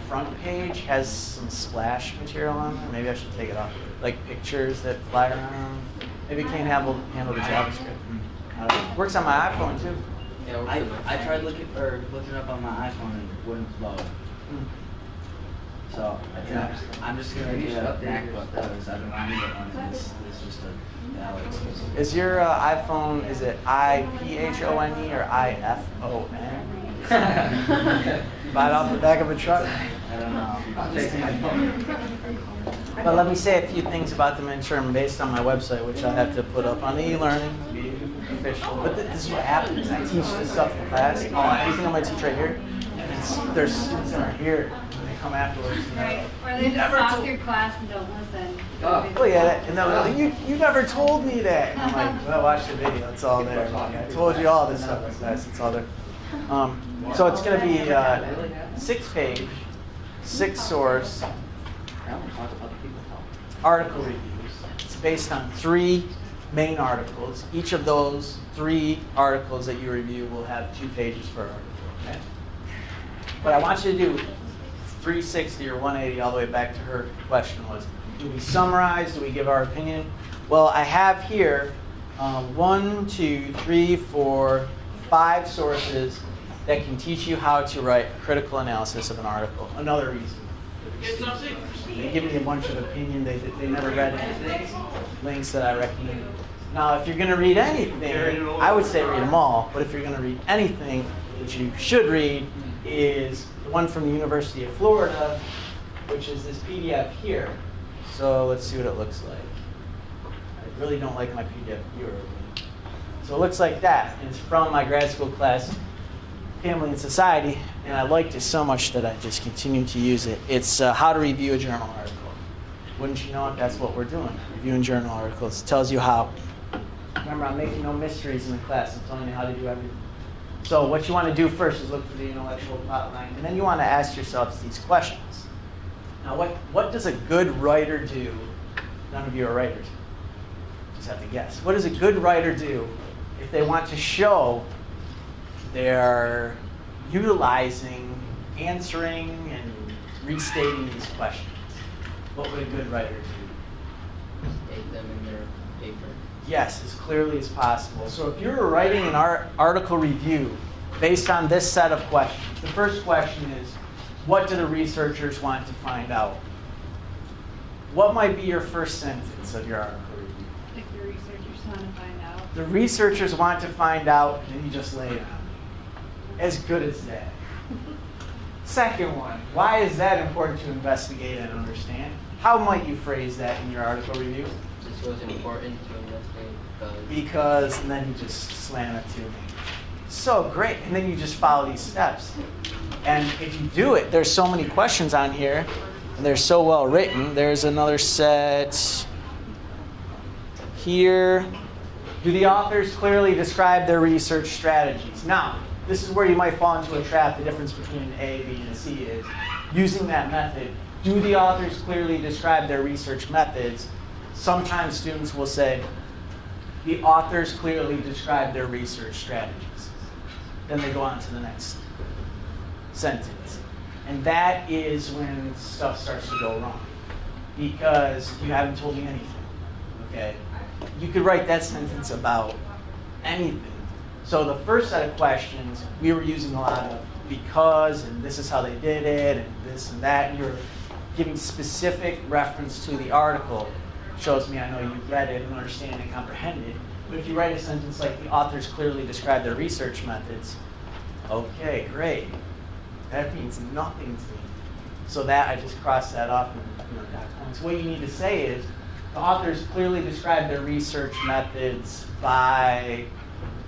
front page has some splash material on there. Maybe I should take it off. Like pictures that fly around. Maybe it can't handle the JavaScript. Works on my iPhone too. Yeah, I tried looking up on my iPhone and it wouldn't load. So I'm just gonna get a MacBook because I've been wanting to get one. This is just a valid. Is your iPhone, is it iPhone or iPhone? Buy it off the back of a truck? I don't know. But let me say a few things about the midterm based on my website, which I have to put up on the e-learning to be official. But this is what happens. I teach this stuff in class. You think I'm going to teach right here? There's students that are here. And they come afterwards. And Right. Or they just talk your class and don't listen. Oh yeah, and they'll go, you never told me that. And I'm like, well, watch the video. It's all there. Like, I told you all this stuff in class. It's all there. So it's going to be 6-page, 6-source article reviews. It's based on 3 main articles. Each of those 3 articles that you review will have 2 pages per article. Okay? What I want you to do, 360 or 180, all the way back to her question was, do we summarize? Do we give our opinion? Well, I have here 1, 2, 3, 4, 5 sources that can teach you how to write a critical analysis of an article. Another reason. They give me a bunch of opinion. They never read anything. Links that I recommend. Now, if you're going to read anything, I would say read them all. But if you're going to read anything, which you should read, is the one from the University of Florida, which is this PDF here. So let's see what it looks like. I really don't like my PDF viewer. So it looks like that. And it's from my grad school class, Family and Society, and I liked it so much that I just continue to use it. It's how to review a journal article. Wouldn't you know it? That's what we're doing, reviewing journal articles. It tells you how. Remember, I'm making no mysteries in the class. I'm telling you how to do everything. So what you want to do first is look for the intellectual outline, and then you want to ask yourselves these questions. Now, what does a good writer do? None of you are writers. have to guess. What does a good writer do if they want to show they're utilizing, answering, and restating these questions? What would a good writer do? State them in their paper. Yes, as clearly as possible. So if you're writing an article review based on this set of questions, the first question is, what do the researchers want to find out? What might be your first sentence of your article review? If the researchers want to find out. The researchers want to find out, and then you just lay it on me. As good as that. Second one, why is that important to investigate and understand? How might you phrase that in your article review? This was important to investigate Because, and then you just slam it to me. So great, and then you just follow these steps. And if you do it, there's so many questions on here, and they're so well written. There's another set here. Do the authors clearly describe their research strategies? Now, this is where you might fall into a trap. The difference between an A, B, and a C is using that method. Do the authors clearly describe their research methods? Sometimes students will say, the authors clearly describe their research strategies. Then they go on to the next sentence. And that is when stuff starts to go wrong. Because you haven't told me anything, okay? You could write that sentence about anything. So the first set of questions, we were using a lot of because, and this is how they did it, and this and that, and you're giving specific reference to the article. Shows me I know you've read it and understand and comprehend it. But if you write a sentence like the authors clearly describe their research methods, okay, great. That means nothing to me. So that I just crossed that off and dot points. What you need to say is the authors clearly describe their research methods by,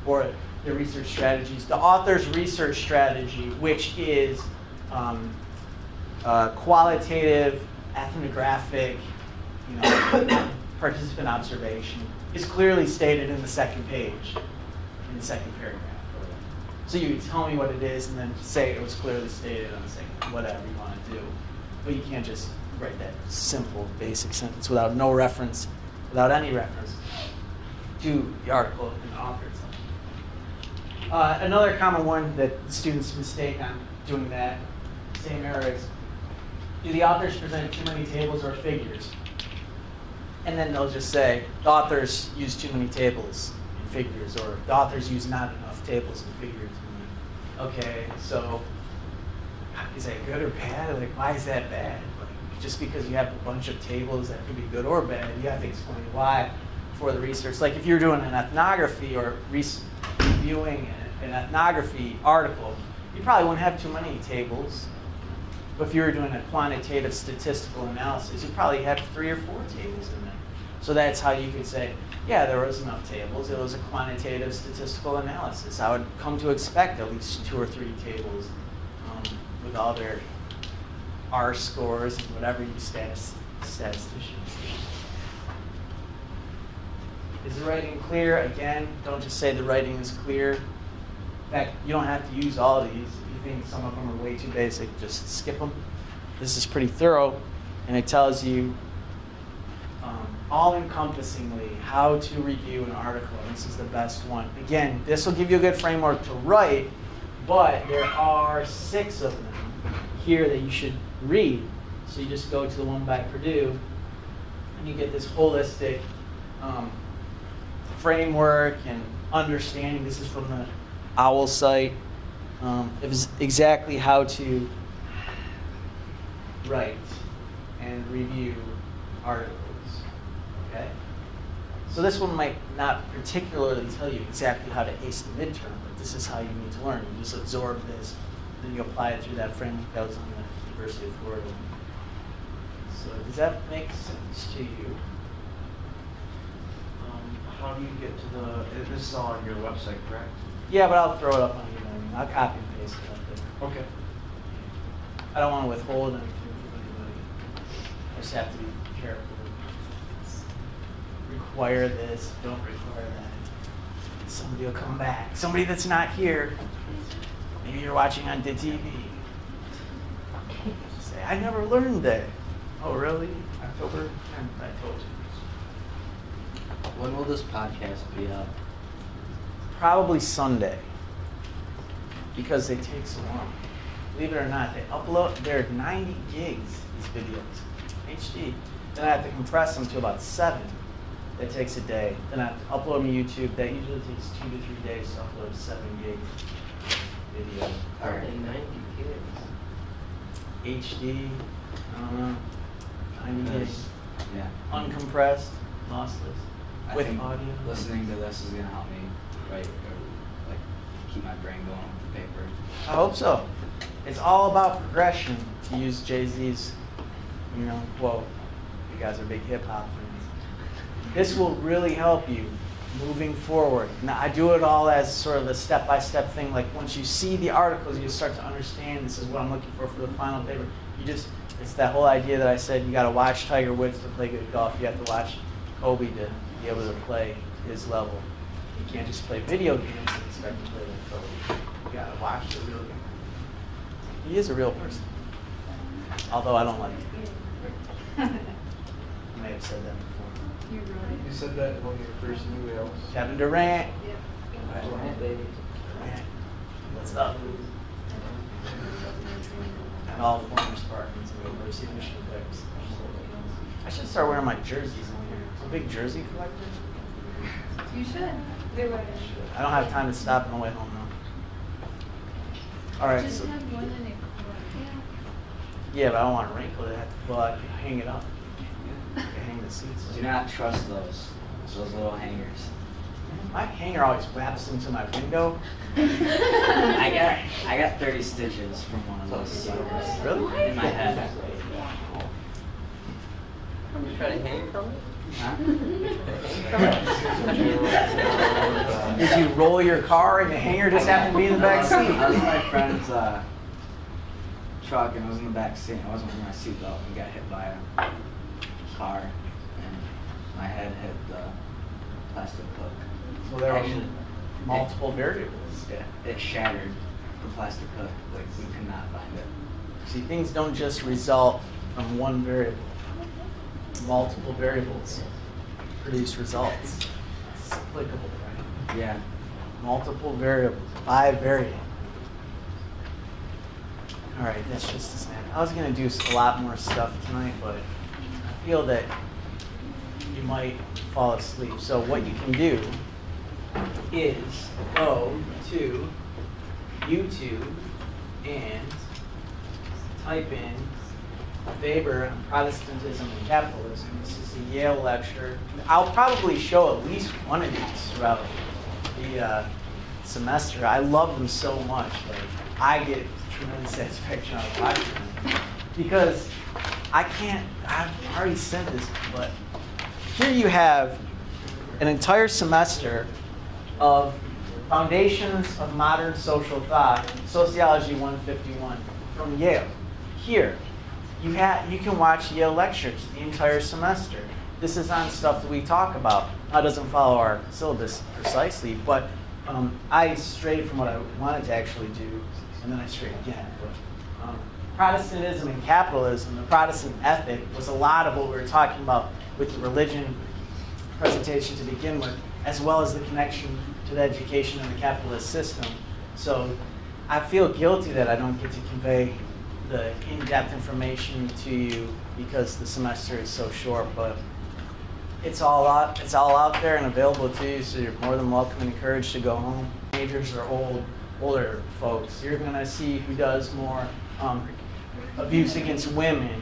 or their research strategies. The author's research strategy, which is qualitative, ethnographic, participant observation, is clearly stated in the second page, in the second paragraph. So you can tell me what it is and then say it was clearly stated on the second, whatever you want to do. But you can't just write that simple, basic sentence without no reference, without any reference to the article and the author itself. Another common one that students mistake on doing that, same error is, do the authors present too many tables or figures? And then they'll just say, the authors use too many tables and figures, or the authors use not enough tables and figures. Okay, so is that good or bad? Like, why is that bad? Like, just because you have a bunch of tables, that could be good or bad. You have to explain why for the research. Like if you're doing an ethnography or reviewing an ethnography article, you probably wouldn't have too many tables. But if you were doing a quantitative statistical analysis, you probably have 3 or 4 tables in there. So that's how you could say, yeah, there was enough tables. It was a quantitative statistical analysis. I would come to expect at least 2 or 3 tables with all their R scores and whatever you statisticians do. Is the writing clear? Again, don't just say the writing is clear. In fact, you don't have to use all of these. If you think some of them are way too basic, just skip them. This is pretty thorough, and it tells you all-encompassingly how to review an article. This is the best one. Again, this will give you a good framework to write, but there are 6 of them here that you should read. So you just go to the one by Purdue, and you get this holistic framework and understanding. This is from the OWL site. It was exactly how to write and review articles. Okay? So this one might not particularly tell you exactly how to ace the midterm, but this is how you need to learn. You just absorb this, then you apply it through that framework that was on the University of Florida. So does that make sense to you? How do you get to the, this is all on your website, correct? Yeah, but I'll throw it up on you. I'll copy and paste it up there. Okay. I don't want to withhold anything from anybody. I just have to be careful. Require this, don't require that. Somebody will come back. Somebody that's not here. Maybe you're watching on the TV. Say, I never learned that. Oh, really? October 10th, I told you. When will this podcast be up? Probably Sunday, because they take so long. Believe it or not, they upload, they're 90 gigs, these videos, HD. Then I have to compress them to about 7. That takes a day. Then I have to upload them to YouTube. That usually takes 2 to 3 days to upload 7 gigs video. Already 90 kids. HD, I don't know, 90 gigs, Yeah. uncompressed, lossless, I with think audio. listening to this is gonna help me write, or like keep my brain going with the paper. I hope so. It's all about progression, to use Jay-Z's, quote. You guys are big hip hop fans. This will really help you moving forward. Now, I do it all as sort of a step-by-step thing. Like once you see the articles, you start to understand this is what I'm looking for the final paper. It's that whole idea that I said you got to watch Tiger Woods to play good golf. You have to watch Kobe to be able to play his level. You can't just play video games and expect to play like Kobe. You got to watch the real game. He is a real person. Although I don't like him. I may have said that before. You're right. You said that in one of your first emails. Kevin Durant. Yep. Durant, baby. Durant. What's up? And all former Spartans and University of Michigan players. I should start wearing my jerseys in here. I'm a big jersey collector. You should. I don't have time to stop on the way home though. All right. Just So, have one in it. yeah, but I don't want to wrinkle it. Well, I can hang it up. I can hang the seats. Do not trust those little hangers. My hanger always wraps into my window. I got 30 stitches from one of those suckers. Really? In my head. You try to hang from it? Huh? Did you roll your car and the hanger just happened to be in the back I was in seat? my friend's truck and I was in the back seat and I wasn't wearing my seatbelt and got hit by a car and my head hit the plastic hook. So there Actually, were multiple variables. Yeah, it shattered the plastic hook. Like we could not find it. See, things don't just result from one variable. Multiple variables produce results. It's applicable, right? Yeah. Multiple variables, bivariate. All right, that's just a snap. I was going to do a lot more stuff tonight, but I feel that you might fall asleep. So what you can do is go to YouTube and type in Weber on Protestantism and Capitalism. This is a Yale lecture. I'll probably show at least one of these throughout the semester. I love them so much. Like, I get tremendous satisfaction out of watching them. Because I've already said this, but here you have an entire semester of Foundations of Modern Social Thought, Sociology 151 from Yale. Here, you can watch Yale lectures the entire semester. This is on stuff that we talk about. Now, it doesn't follow our syllabus precisely, but I strayed from what I wanted to actually do, and then I strayed again. But, Protestantism and capitalism, the Protestant ethic, was a lot of what we were talking about with the religion presentation to begin with, as well as the connection to the education and the capitalist system. So I feel guilty that I don't get to convey the in-depth information to you because the semester is so short, but it's all out there and available to you, so you're more than welcome and encouraged to go home. Teenagers or older folks, you're going to see who does more abuse against women,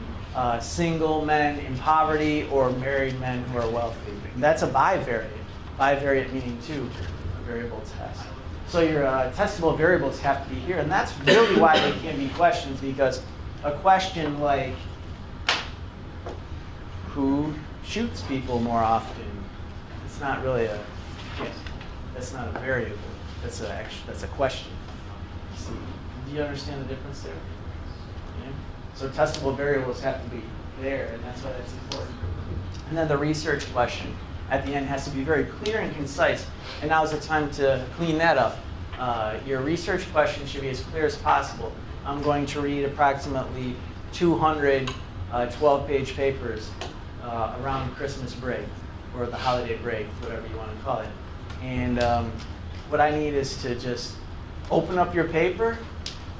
single men in poverty, or married men who are wealthy. That's a bivariate. Bivariate meaning two variable test. So your testable variables have to be here, and that's really why they can be questions, because a question like, who shoots people more often? It's not really that's not a variable. That's a question. See, do you understand the difference there? Yeah? So testable variables have to be there, and that's why that's important. And then the research question at the end has to be very clear and concise. And now is the time to clean that up. Your research question should be as clear as possible. I'm going to read approximately 200 12-page papers around Christmas break. or the holiday break, whatever you want to call it. And what I need is to just open up your paper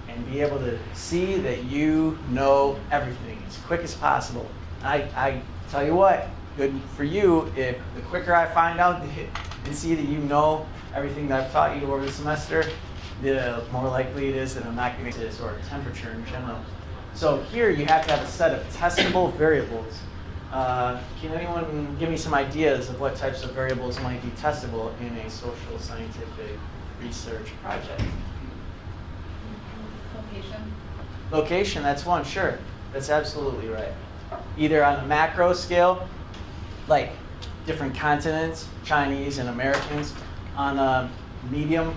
and be able to see that you know everything as quick as possible. I tell you what, good for you if the quicker I find out and see that you know everything that I've taught you over the semester, the more likely it is that I'm not going to get this or temperature in general. So here you have to have a set of testable variables. Can anyone give me some ideas of what types of variables might be testable in a social scientific research project? Location. Location, that's one, sure. That's absolutely right. Either on a macro scale, like different continents, Chinese and Americans. On a medium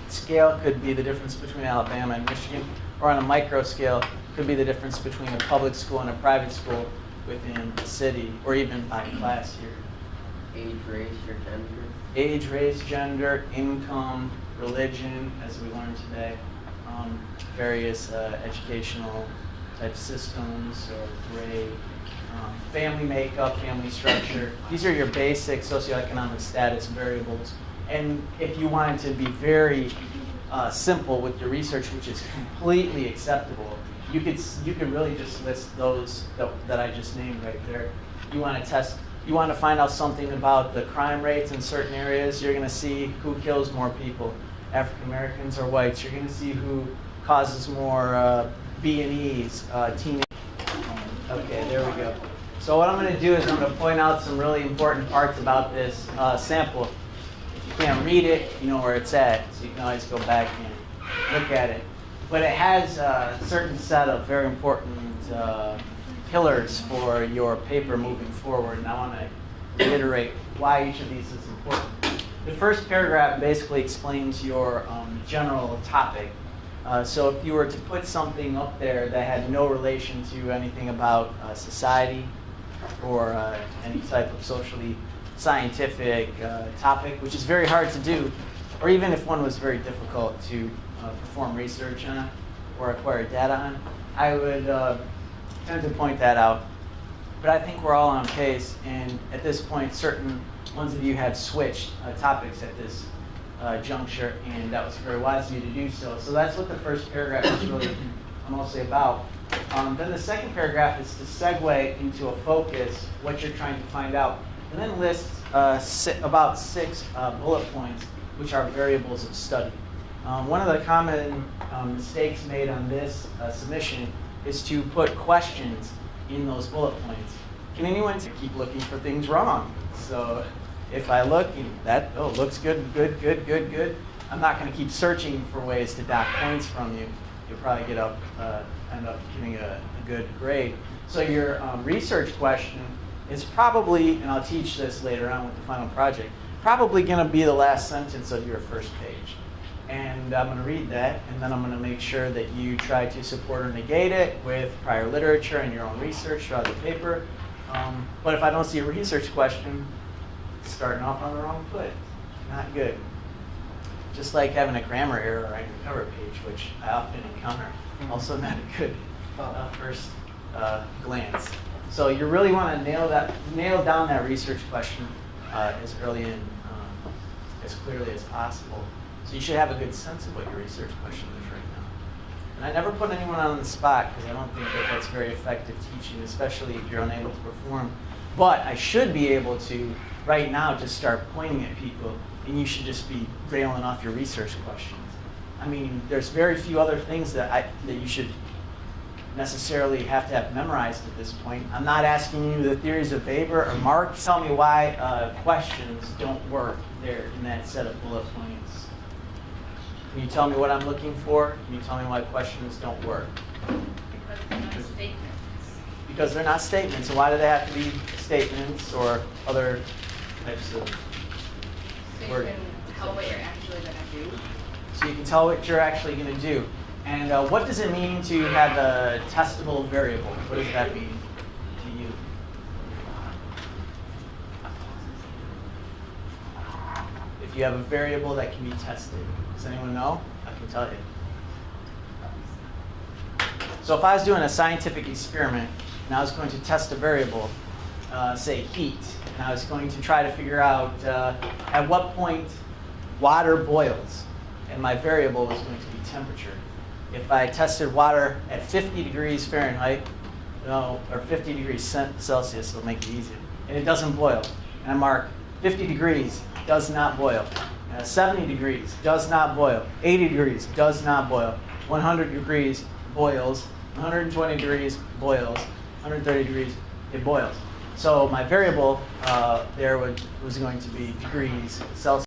scale, could be the difference between Alabama and Michigan. Or on a micro scale, could be the difference between a public school and a private school within the city, or even by class here. Age, race, or gender. Age, race, gender, income, religion, as we learned today, various educational type systems or grade, family makeup, family structure. These are your basic socioeconomic status variables. And if you wanted to be very simple with your research, which is completely acceptable, you could really just list those that I just named right there. You want to find out something about the crime rates in certain areas. You're going to see who kills more people, African Americans or whites. You're going to see who causes more B&Es, teenage. Okay, there we go. So what I'm going to do is I'm going to point out some really important parts about this sample. If you can't read it, you know where it's at, so you can always go back and look at it. But it has a certain set of very important pillars for your paper moving forward, and I want to reiterate why each of these is important. The first paragraph basically explains your general topic. So if you were to put something up there that had no relation to anything about society or any type of socially scientific topic, which is very hard to do, or even if one was very difficult to perform research on or acquire data on, I would tend to point that out. But I think we're all on pace, and at this point, certain ones of you have switched topics at this juncture, and that was very wise of you to do so. So that's what the first paragraph is really mostly about. Then the second paragraph is to segue into a focus, what you're trying to find out, and then list about 6 bullet points, which are variables of study. One of the common mistakes made on this submission is to put questions in those bullet points. Can anyone keep looking for things wrong? So if I look, looks good, good. I'm not going to keep searching for ways to dock points from you. You'll probably end up getting a good grade. So your research question is probably, and I'll teach this later on with the final project, probably going to be the last sentence of your first page. And I'm going to read that, and then I'm going to make sure that you try to support or negate it with prior literature and your own research throughout the paper. But if I don't see a research question, starting off on the wrong foot, not good. Just like having a grammar error on your cover page, which I often encounter, also not a good first glance. So you really want to nail down that research question as early and as clearly as possible. So you should have a good sense of what your research question is right now. And I never put anyone on the spot because I don't think that that's very effective teaching, especially if you're unable to perform. But I should be able to, right now, just start pointing at people, and you should just be railing off your research questions. I mean, there's very few other things that you should necessarily have to have memorized at this point. I'm not asking you the theories of Weber or Marx. Tell me why questions don't work there in that set of bullet points. Can you tell me what I'm looking for? Can you tell me why questions don't work? Because they're not statements. Because they're not statements. So why do they have to be statements or other types of So you words? can tell what you're actually going to do. So you can tell what you're actually going to do. And what does it mean to have a testable variable? What does that mean to you? If you have a variable that can be tested. Does anyone know? I can tell you. So if I was doing a scientific experiment and I was going to test a variable, say heat, and I was going to try to figure out at what point water boils, and my variable was going to be temperature. If I tested water at 50 degrees Fahrenheit, or 50 degrees Celsius, it'll make it easier, and it doesn't boil, and I mark 50 degrees, does not boil. 70 degrees, does not boil. 80 degrees, does not boil. 100 degrees, boils. 120 degrees, boils. 130 degrees, it boils. So my variable there was going to be degrees Celsius.